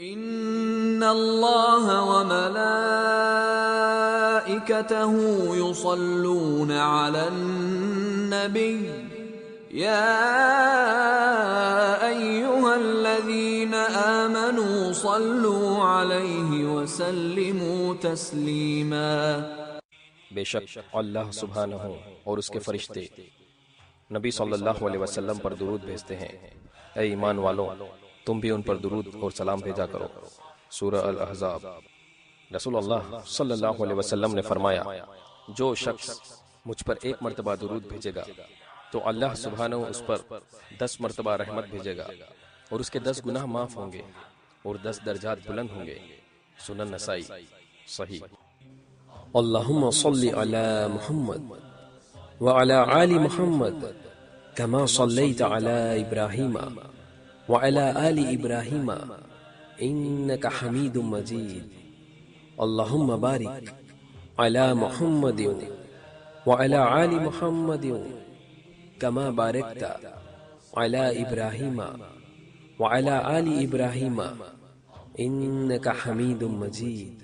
ان اللہ وملائکتہ یصلون علی النبی یا ایہا الذین آمنوا صلوا علیہ وسلموا تسلیما۔ بے شک اللہ سبحانہ اور اس کے فرشتے نبی صلی اللہ علیہ وسلم پر درود بھیجتے ہیں۔ اے ایمان والو، تم بھی ان پر درود اور سلام بھیجا کرو۔ سورہ Al-Ahzab۔ رسول اللہ صلی اللہ علیہ وسلم نے فرمایا، جو شخص مجھ پر 1 مرتبہ درود بھیجے گا تو اللہ سبحانہ اس پر 10 مرتبہ رحمت بھیجے گا، اور اس کے 10 گناہ معاف ہوں گے اور 10 درجات بلند ہوں گے۔ سنن نسائی صحیح۔ اللہم صلی علی محمد وعلی آل محمد کما صلیت علی ابراہیم وعلی آل ابراہیم انک حمید مجید۔ اللہم بارک علی محمد وعلی آل محمد کما بارکت علی ابراہیم وعلی آل ابراہیم انک حمید مجید۔